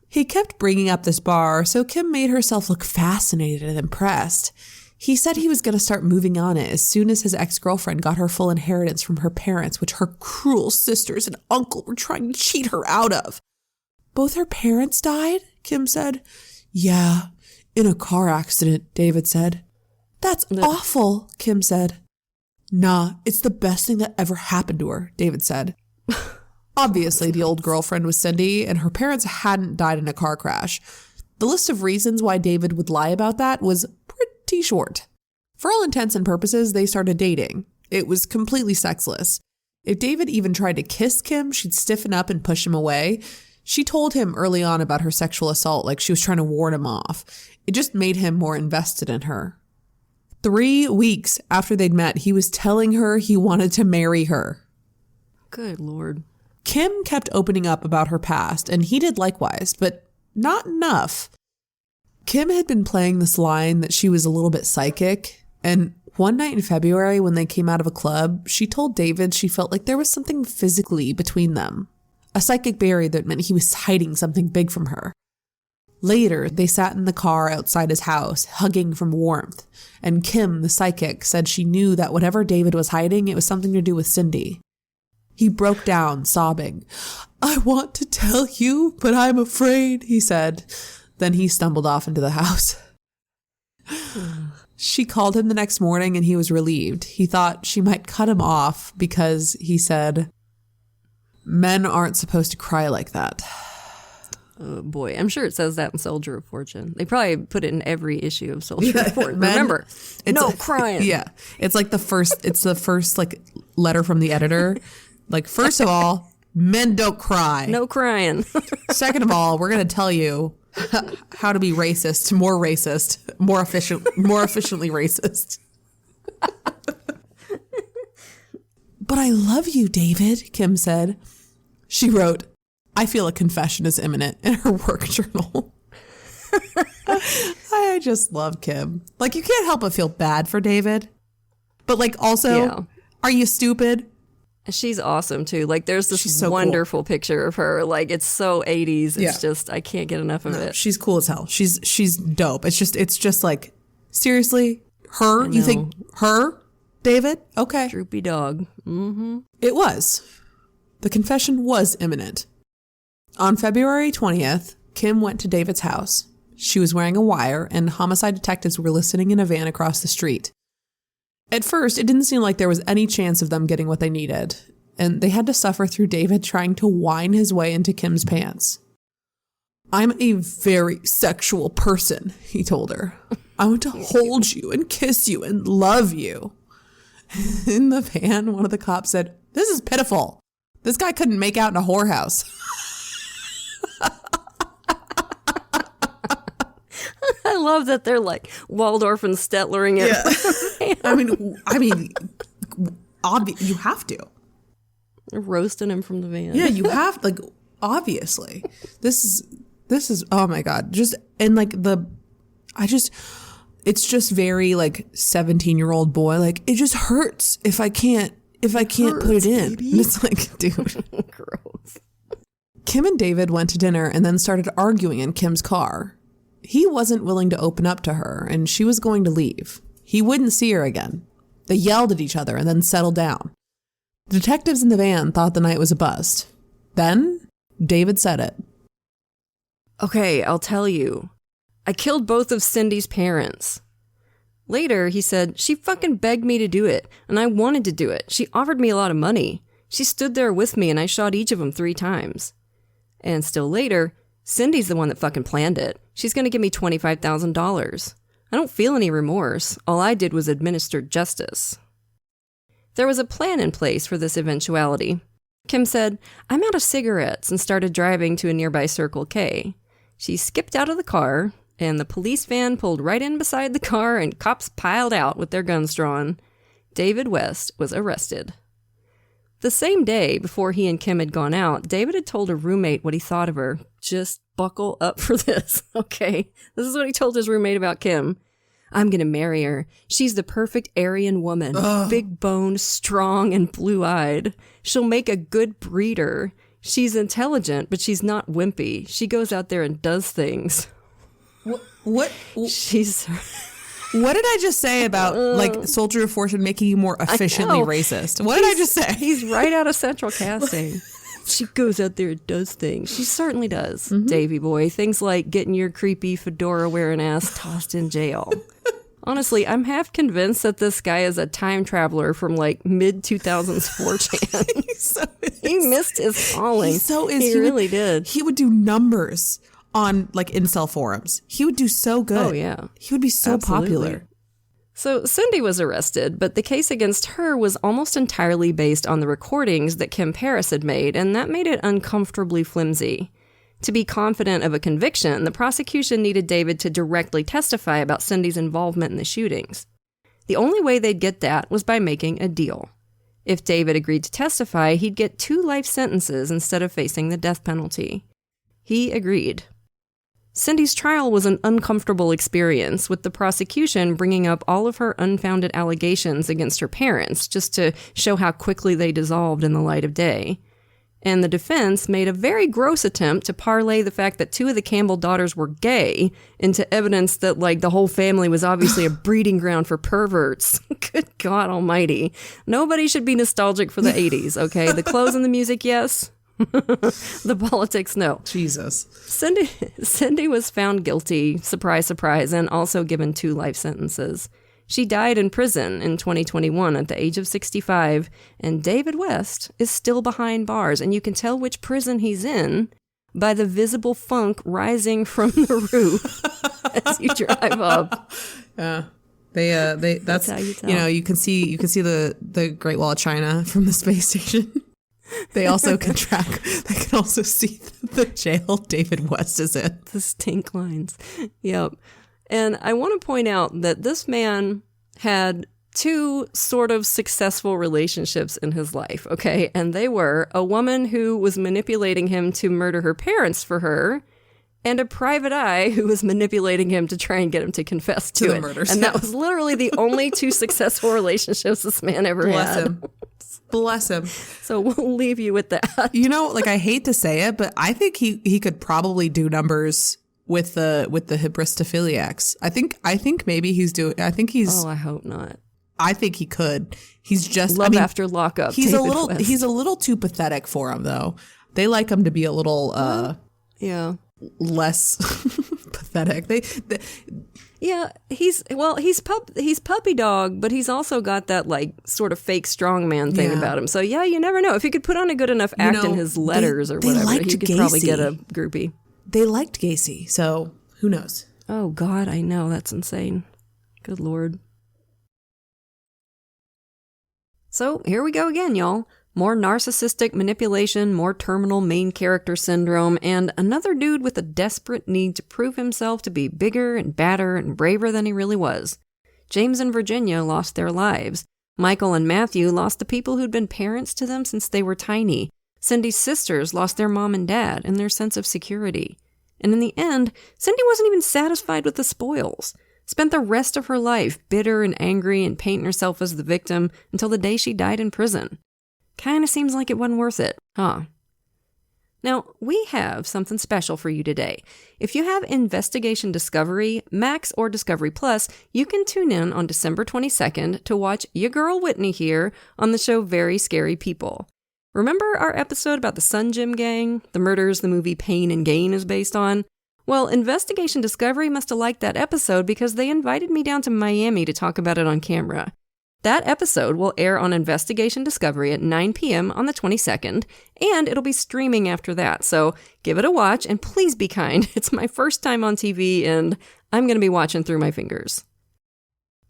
He kept bringing up this bar, so Kim made herself look fascinated and impressed. He said he was going to start moving on it as soon as his ex-girlfriend got her full inheritance from her parents, which her cruel sisters and uncle were trying to cheat her out of. "Both her parents died?" Kim said. "Yeah, in a car accident," David said. "That's awful," Kim said. "Nah, it's the best thing that ever happened to her," David said. Obviously, the old girlfriend was Cindy, and her parents hadn't died in a car crash. The list of reasons why David would lie about that was pretty short. For all intents and purposes, they started dating. It was completely sexless. If David even tried to kiss Kim, she'd stiffen up and push him away. She told him early on about her sexual assault like she was trying to ward him off. It just made him more invested in her. 3 weeks after they'd met, he was telling her he wanted to marry her. Good Lord. Kim kept opening up about her past, and he did likewise, but not enough. Kim had been playing this line that she was a little bit psychic, and one night in February when they came out of a club, she told David she felt like there was something physically between them. A psychic barrier that meant he was hiding something big from her. Later, they sat in the car outside his house, hugging from warmth, and Kim, the psychic, said she knew that whatever David was hiding, it was something to do with Cindy. He broke down, sobbing. "I want to tell you, but I'm afraid," he said. Then he stumbled off into the house. She called him the next morning and he was relieved. He thought she might cut him off because, he said, "Men aren't supposed to cry like that." Oh boy, I'm sure it says that in Soldier of Fortune. They probably put it in every issue of Soldier of Fortune. Remember, no crying. Yeah, it's like the first like letter from the editor. Like, first of all, men don't cry. No crying. Second of all, we're going to tell you how to be racist, more efficiently racist. "But I love you, David," Kim said. She wrote, "I feel a confession is imminent," in her work journal. I just love Kim. Like, you can't help but feel bad for David. But like, also, Are you stupid? She's awesome too. Like, there's this so wonderful picture of her. Like, it's so 80s. It's just, I can't get enough of it. She's cool as hell. She's dope. It's just like, seriously, her? You think her, David? Okay. Droopy dog. Mm-hmm. It was. The confession was imminent. On February 20th, Kim went to David's house. She was wearing a wire, and homicide detectives were listening in a van across the street. At first, it didn't seem like there was any chance of them getting what they needed, and they had to suffer through David trying to whine his way into Kim's pants. "I'm a very sexual person," he told her. "I want to hold you and kiss you and love you." In the van, one of the cops said, "This is pitiful. This guy couldn't make out in a whorehouse." I love that they're like Waldorf and Stetlering it. Yeah. I mean, you have to. They're roasting him from the van. Yeah, you have, like, obviously. This is, oh my God. Just, and like it's just very like 17-year-old boy. Like, it just hurts if I can't put it in. And it's like, dude. Gross. Kim and David went to dinner and then started arguing in Kim's car. He wasn't willing to open up to her, and she was going to leave. He wouldn't see her again. They yelled at each other and then settled down. The detectives in the van thought the night was a bust. Then, David said it. "Okay, I'll tell you. I killed both of Cindy's parents." Later, he said, "She fucking begged me to do it, and I wanted to do it. She offered me a lot of money. She stood there with me, and I shot each of them 3 times. And still later, Cindy's the one that fucking planned it. She's going to give me $25,000. I don't feel any remorse. All I did was administer justice." There was a plan in place for this eventuality. Kim said, "I'm out of cigarettes," and started driving to a nearby Circle K. She skipped out of the car, and the police van pulled right in beside the car, and cops piled out with their guns drawn. David West was arrested. The same day, before he and Kim had gone out, David had told a roommate what he thought of her. Just buckle up for this, okay? This is what he told his roommate about Kim. "I'm gonna marry her. She's the perfect Aryan woman. Big boned, strong, and blue-eyed. She'll make a good breeder. She's intelligent, but she's not wimpy. She goes out there and does things." What? She's... What did I just say about, like, Soldier of Fortune making you more efficiently racist? What did I just say? He's right out of Central Casting. She goes out there and does things. She certainly does, Davy boy. Things like getting your creepy fedora-wearing ass tossed in jail. Honestly, I'm half convinced that this guy is a time traveler from, like, mid-2000s 4chan. He missed his calling. He really did. He would do numbers on, like, incel forums. He would do so good. Oh, yeah. He would be so popular. So Cindy was arrested, but the case against her was almost entirely based on the recordings that Kim Paris had made, and that made it uncomfortably flimsy. To be confident of a conviction, the prosecution needed David to directly testify about Cindy's involvement in the shootings. The only way they'd get that was by making a deal. If David agreed to testify, he'd get 2 life sentences instead of facing the death penalty. He agreed. Cindy's trial was an uncomfortable experience, with the prosecution bringing up all of her unfounded allegations against her parents just to show how quickly they dissolved in the light of day. And the defense made a very gross attempt to parlay the fact that 2 of the Campbell daughters were gay into evidence that, like, the whole family was obviously a breeding ground for perverts. Good God almighty. Nobody should be nostalgic for the 80s, okay? The clothes and the music, yes. The politics, no. Jesus. Cindy was found guilty, surprise, surprise, and also given 2 life sentences. She died in prison in 2021 at the age of 65, and David West is still behind bars, and you can tell which prison he's in by the visible funk rising from the roof as you drive up. Yeah. That's how you tell. You can see the Great Wall of China from the space station. They also can also see the jail David West is in. The stink lines. Yep. And I want to point out that this man had 2 sort of successful relationships in his life, okay? And they were a woman who was manipulating him to murder her parents for her, and a private eye who was manipulating him to try and get him to confess to the it. murders. And that was literally the only 2 successful relationships this man ever had. Bless him. So we'll leave you with that. I hate to say it, but I think he could probably do numbers with the hybristophiliacs. I think maybe he's doing. I think he's. Oh, I hope not. I think he could. He's just love after lockup. He's David a little. West. He's a little too pathetic for him, though. They like him to be a little. Yeah. Less pathetic. Yeah, he's puppy dog, but he's also got that, like, sort of fake strongman thing about him. So yeah, you never know. If he could put on a good enough act in his letters or whatever, he could probably get a groupie. They liked Gacy, so who knows? Oh God, I know, that's insane. Good Lord. So here we go again, y'all. More narcissistic manipulation, more terminal main character syndrome, and another dude with a desperate need to prove himself to be bigger and badder and braver than he really was. James and Virginia lost their lives. Michael and Matthew lost the people who'd been parents to them since they were tiny. Cindy's sisters lost their mom and dad and their sense of security. And in the end, Cindy wasn't even satisfied with the spoils. Spent the rest of her life bitter and angry and painting herself as the victim until the day she died in prison. Kinda seems like it wasn't worth it, huh? Now, we have something special for you today. If you have Investigation Discovery, Max, or Discovery Plus, you can tune in on December 22nd to watch your girl Whitney here on the show Very Scary People. Remember our episode about the Sun Gym Gang, the murders the movie Pain and Gain is based on? Well, Investigation Discovery must have liked that episode because they invited me down to Miami to talk about it on camera. That episode will air on Investigation Discovery at 9 p.m. on the 22nd, and it'll be streaming after that, so give it a watch, and please be kind. It's my first time on TV, and I'm going to be watching through my fingers.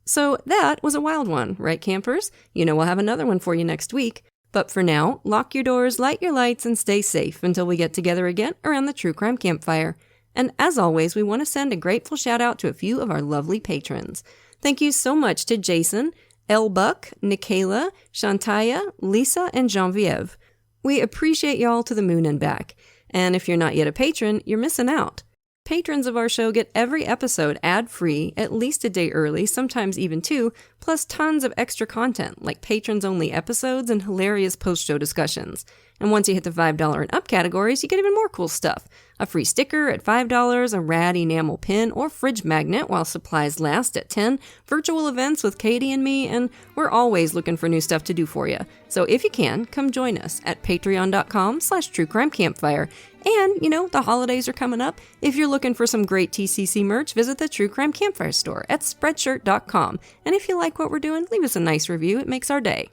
So that was a wild one, right, campers? We'll have another one for you next week. But for now, lock your doors, light your lights, and stay safe until we get together again around the True Crime Campfire. And as always, we want to send a grateful shout out to a few of our lovely patrons. Thank you so much to Jason, El Buck, Nikayla, Shantaya, Lisa, and Genevieve. We appreciate y'all to the moon and back. And if you're not yet a patron, you're missing out. Patrons of our show get every episode ad-free, at least a day early, sometimes even 2, plus tons of extra content, like patrons-only episodes and hilarious post-show discussions. And once you hit the $5 and up categories, you get even more cool stuff. A free sticker at $5, a rad enamel pin or fridge magnet while supplies last at $10, virtual events with Katie and me, and we're always looking for new stuff to do for you. So if you can, come join us at patreon.com/truecrimecampfire. And, the holidays are coming up. If you're looking for some great TCC merch, visit the True Crime Campfire store at spreadshirt.com. And if you like what we're doing, leave us a nice review. It makes our day.